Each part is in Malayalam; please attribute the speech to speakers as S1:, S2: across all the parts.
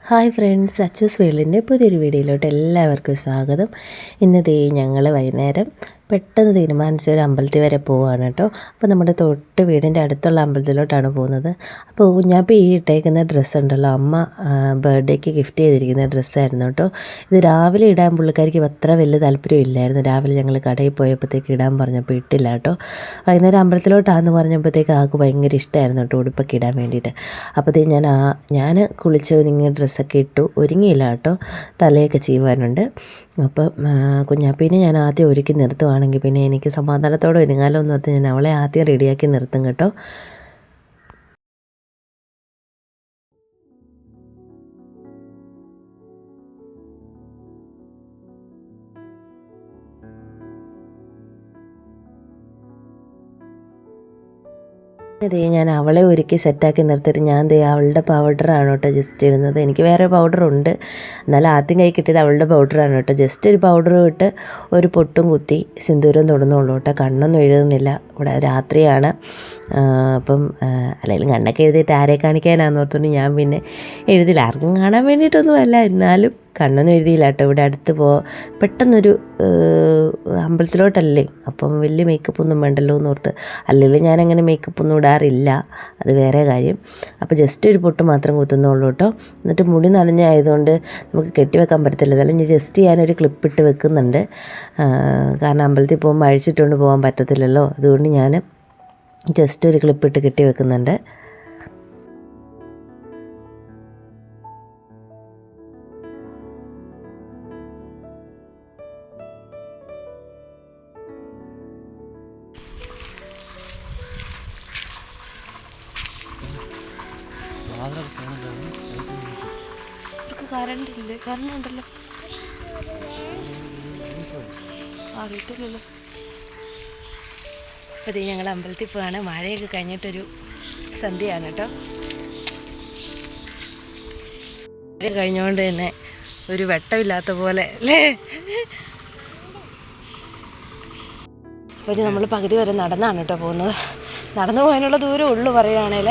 S1: ഹായ് ഫ്രണ്ട്സ്, അച്ചൂസ് വേൾഡിൻ്റെ പുതിയൊരു വീഡിയോയിലോട്ട് എല്ലാവർക്കും സ്വാഗതം. ഇന്ന് ഞങ്ങൾ വൈകുന്നേരം പെട്ടെന്ന് തീരുമാനിച്ച ഒരു അമ്പലത്തിൽ വരെ പോവുകയാണ് കേട്ടോ. അപ്പോൾ നമ്മുടെ തൊട്ട് വീടിൻ്റെ അടുത്തുള്ള അമ്പലത്തിലോട്ടാണ് പോകുന്നത്. അപ്പോൾ കുഞ്ഞാപ്പി ഈ ഇട്ടേക്കുന്ന ഡ്രസ്സ് ഉണ്ടല്ലോ, അമ്മ ബർത്ത്ഡേക്ക് ഗിഫ്റ്റ് ചെയ്തിരിക്കുന്ന ഡ്രസ്സായിരുന്നു കേട്ടോ. ഇത് രാവിലെ ഇടാൻ പുള്ളിക്കാരിക്ക് അത്ര വലിയ താല്പര്യം ഇല്ലായിരുന്നു. രാവിലെ ഞങ്ങൾ കടയിൽ പോയപ്പോഴത്തേക്ക് ഇടാൻ പറഞ്ഞപ്പോൾ ഇട്ടില്ല കേട്ടോ. വൈകുന്നേരം അമ്പലത്തിലോട്ടാണെന്ന് പറഞ്ഞപ്പോഴത്തേക്ക് ആൾക്ക് ഭയങ്കര ഇഷ്ടമായിരുന്നു കേട്ടോ ഉടുപ്പൊക്കെ ഇടാൻ വേണ്ടിയിട്ട്. അപ്പോഴത്തേക്ക് ഞാൻ കുളിച്ച് ഒരുങ്ങി ഡ്രസ്സൊക്കെ ഇട്ടു. ഒരുങ്ങിയില്ല കേട്ടോ, തലയൊക്കെ ചെയ്യുവാനുണ്ട്. അപ്പം കുഞ്ഞാപ്പീനെ ഞാൻ ആദ്യം ഒരുക്കി നിർത്തുവാണെങ്കിൽ പിന്നെ എനിക്ക് സമാധാനത്തോടെ ഒരുങ്ങാലോ എന്ന് ഓർത്ത് ഞാൻ അവളെ ആദ്യം റെഡിയാക്കി നിർത്തും കേട്ടോ. ഞാൻ അവളെ ഒരുക്കി സെറ്റാക്കി നിർത്തിയിട്ട് ഞാൻ അവളുടെ പൗഡറാണ് കേട്ടോ ജസ്റ്റ് ഇടുന്നത്. എനിക്ക് വേറെ പൗഡറുണ്ട്, എന്നാലും ആദ്യം കൈ കിട്ടിയത് അവളുടെ പൗഡറാണ് കേട്ടോ. ജസ്റ്റ് ഒരു പൗഡർ ഇട്ട് ഒരു പൊട്ടും കുത്തി സിന്ദൂരം തൊടുന്നുള്ളൂ കേട്ടോ. കണ്ണൊന്നും എഴുതുന്നില്ല, ഇവിടെ രാത്രിയാണ്. അപ്പം അല്ലെങ്കിൽ കണ്ണൊക്കെ എഴുതിയിട്ട് ആരെ കാണിക്കാനാന്ന് ഓർത്തുകൊണ്ട് ഞാൻ പിന്നെ എഴുതില്ല. ആർക്കും കാണാൻ വേണ്ടിയിട്ടൊന്നുമല്ല, എന്നാലും കണ്ണൊന്നും എഴുതിയില്ല കേട്ടോ. ഇവിടെ അടുത്ത് പെട്ടെന്നൊരു അമ്പലത്തിലോട്ടല്ലേ, അപ്പം വലിയ മേക്കപ്പ് ഒന്നും വേണ്ടല്ലോ എന്ന് ഓർത്ത്. അല്ലെങ്കിൽ ഞാനങ്ങനെ മേക്കപ്പ് ഒന്നും ഇടാറില്ല, അത് വേറെ കാര്യം. അപ്പോൾ ജസ്റ്റ് ഒരു പൊട്ട് മാത്രം കുത്തുന്നുള്ളൂ കേട്ടോ. എന്നിട്ട് മുടി നനഞ്ഞായതുകൊണ്ട് നമുക്ക് കെട്ടിവെക്കാൻ പറ്റത്തില്ല, അതല്ലെങ്കിൽ ജസ്റ്റ് ഞാനൊരു ക്ലിപ്പിട്ട് വെക്കുന്നുണ്ട്. കാരണം അമ്പലത്തിൽ പോകുമ്പോൾ അഴിച്ചിട്ടുകൊണ്ട് പോകാൻ പറ്റത്തില്ലല്ലോ, അതുകൊണ്ട് ഞാൻ ജസ്റ്റ് ഒരു ക്ലിപ്പിട്ട് കെട്ടി വെക്കുന്നുണ്ട്. കറണ്ട് ഉണ്ടല്ലോ, അറിയത്തില്ലല്ലോ. അപ്പോൾ ഞങ്ങൾ അമ്പലത്തിൽ പോവാണ്. മഴയൊക്കെ കഴിഞ്ഞിട്ടൊരു സന്ധ്യയാണ് കേട്ടോ. മഴ കഴിഞ്ഞുകൊണ്ട് തന്നെ ഒരു വെട്ടമില്ലാത്ത പോലെ അല്ലേ. അപ്പോൾ നമ്മൾ പകുതി വരെ നടന്നാണ് കേട്ടോ പോകുന്നത്. നടന്നു പോകാനുള്ള ദൂരം ഉള്ളു പറയുകയാണെങ്കിൽ,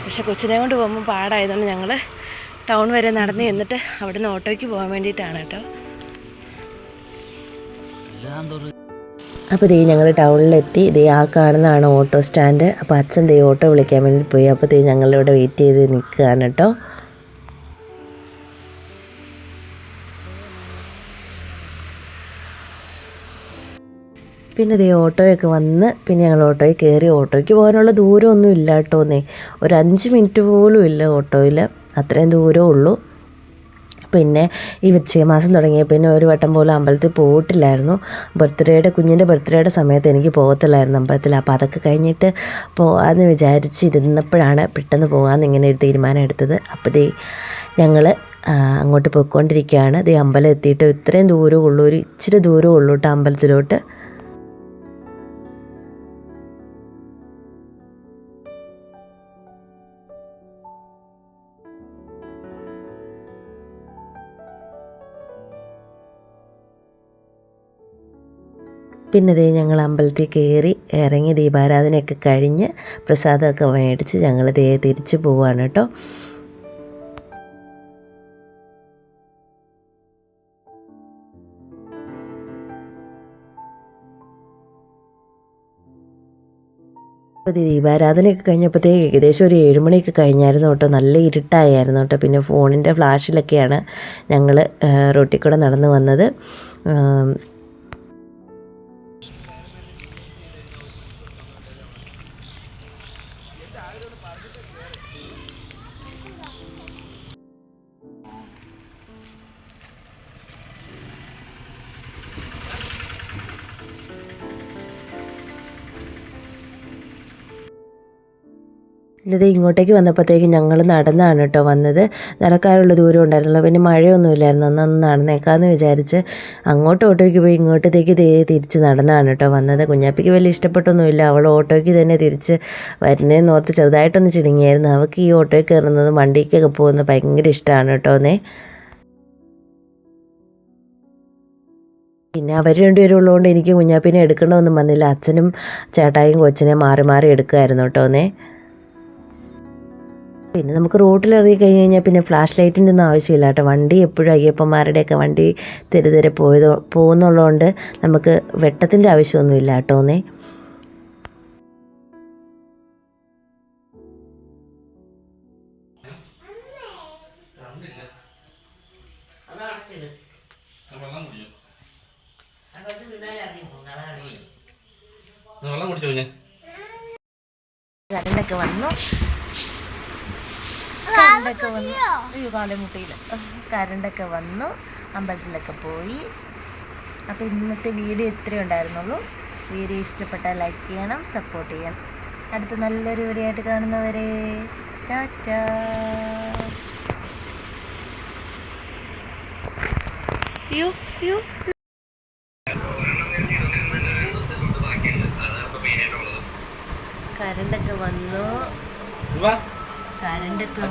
S1: പക്ഷെ കൊച്ചിനെ കൊണ്ട് പോകുമ്പോൾ പാടായതുകൊണ്ട് ഞങ്ങൾ ടൗൺ വരെ നടന്ന് ചെന്നിട്ട് അവിടുന്ന് ഓട്ടോയ്ക്ക് പോകാൻ വേണ്ടിയിട്ടാണ് കേട്ടോ. അപ്പോൾ ഞങ്ങൾ ടൗണിലെത്തി. ആ കാണുന്നതാണ് ഓട്ടോ സ്റ്റാൻഡ്. അപ്പോൾ അച്ഛൻ ഓട്ടോ വിളിക്കാൻ വേണ്ടി പോയി. അപ്പോൾ ഞങ്ങളിവിടെ വെയിറ്റ് ചെയ്ത് നിൽക്കുകയാണ് കേട്ടോ. പിന്നെ ഓട്ടോയൊക്കെ വന്ന് പിന്നെ ഞങ്ങൾ ഓട്ടോയിൽ കയറി. ഓട്ടോയ്ക്ക് പോകാനുള്ള ദൂരമൊന്നും ഇല്ല കേട്ടോന്നേ, ഒരു 5 മിനിറ്റ് പോലും ഇല്ല ഓട്ടോയിൽ, അത്രയും ദൂരമേ ഉള്ളൂ. പിന്നെ ഈ വൃശ്ചികമാസം തുടങ്ങിയ പിന്നെ ഒരു വട്ടം പോലും അമ്പലത്തിൽ പോയിട്ടില്ലായിരുന്നു. കുഞ്ഞിൻ്റെ ബർത്ത്ഡേയുടെ സമയത്ത് എനിക്ക് പോകത്തില്ലായിരുന്നു അമ്പലത്തിൽ. അപ്പോൾ അതൊക്കെ കഴിഞ്ഞിട്ട് പോകാമെന്ന് വിചാരിച്ചിരുന്നപ്പോഴാണ് പെട്ടെന്ന് പോകാമെന്ന് ഇങ്ങനെ ഒരു തീരുമാനം എടുത്തത്. അപ്പോൾ ഞങ്ങൾ അങ്ങോട്ട് പോയിക്കൊണ്ടിരിക്കുകയാണ്. അമ്പലം എത്തിയിട്ട് ഇത്രയും ദൂരമേ ഉള്ളൂ, ഒരു ഇച്ചിരി ദൂരമേ ഉള്ളൂ കേട്ടോ അമ്പലത്തിലോട്ട്. പിന്നെ ഞങ്ങൾ അമ്പലത്തിൽ കയറി ഇറങ്ങി ദീപാരാധനയൊക്കെ കഴിഞ്ഞ് പ്രസാദമൊക്കെ മേടിച്ച് ഞങ്ങൾ തിരിച്ചു പോവുകയാണ് കേട്ടോ. അപ്പോൾ ദീപാരാധനയൊക്കെ കഴിഞ്ഞപ്പോഴത്തേക്ക് ഏകദേശം ഒരു 7 മണിയൊക്കെ കഴിഞ്ഞായിരുന്നു കേട്ടോ. നല്ല ഇരുട്ടായിരുന്നു കേട്ടോ. പിന്നെ ഫോണിൻ്റെ ഫ്ലാഷിലൊക്കെയാണ് ഞങ്ങൾ റോട്ടിൽ കൂടെ നടന്നു വന്നത്. ഇങ്ങോട്ടേക്ക് വന്നപ്പോഴത്തേക്ക് ഞങ്ങൾ നടന്നാണ് കേട്ടോ വന്നത്. നടക്കാനുള്ള ദൂരം ഉണ്ടായിരുന്നുള്ളൂ, പിന്നെ മഴയൊന്നുമില്ലായിരുന്നു. അന്ന് നടന്നേക്കാമെന്ന് വിചാരിച്ച് അങ്ങോട്ട് ഓട്ടോയ്ക്ക് പോയി ഇങ്ങോട്ടത്തേക്ക് തിരിച്ച് നടന്നാണ് കേട്ടോ വന്നത്. കുഞ്ഞാപ്പിക്ക് വലിയ ഇഷ്ടപ്പെട്ടൊന്നുമില്ല, അവൾ ഓട്ടോയ്ക്ക് തന്നെ തിരിച്ച് വരുന്നതെന്ന് ഓർത്ത് ചെറുതായിട്ടൊന്ന് ചിണുങ്ങിയായിരുന്നു. അവൾക്ക് ഈ ഓട്ടോയിൽ കയറുന്നതും വണ്ടിക്കൊക്കെ പോകുന്നത് ഭയങ്കര ഇഷ്ടമാണ് കേട്ടോന്നേ. പിന്നെ അവർ രണ്ടുപേരും ഉള്ളതുകൊണ്ട് എനിക്ക് കുഞ്ഞാപ്പിനെ എടുക്കണമെന്നും വന്നില്ല. അച്ഛനും ചേട്ടായും കൊച്ചിനെ മാറി മാറി എടുക്കുമായിരുന്നു കേട്ടോന്നേ. പിന്നെ നമുക്ക് റോട്ടിലിറങ്ങി കഴിഞ്ഞ് കഴിഞ്ഞാൽ പിന്നെ ഫ്ലാഷ് ലൈറ്റിൻ്റെ ഒന്നും ആവശ്യമില്ല കേട്ടോ. വണ്ടി എപ്പോഴും അയ്യപ്പന്മാരുടെയൊക്കെ വണ്ടി തെരുതെരെ പോകുന്നുള്ളതുകൊണ്ട് നമുക്ക് വെട്ടത്തിൻ്റെ ആവശ്യമൊന്നുമില്ല കേട്ടോന്നേ. കരണ്ടൊക്കെ വന്നു കരണ്ടൊക്കെ വന്നു അമ്പലത്തിലൊക്കെ പോയി. അപ്പോൾ ഇന്നത്തെ വീഡിയോ ഇത്രയേ ഉണ്ടായിരുന്നുള്ളൂ. വീഡിയോ ഇഷ്ടപ്പെട്ടാൽ ലൈക്ക് ചെയ്യണം, സപ്പോർട്ട് ചെയ്യണം. അടുത്ത നല്ലൊരു വീഡിയോ ആയിട്ട് കാണുന്നവരെ ടാറ്റാ. കരണ്ടൊക്കെ വന്നു. കരണ്ടൊക്കെ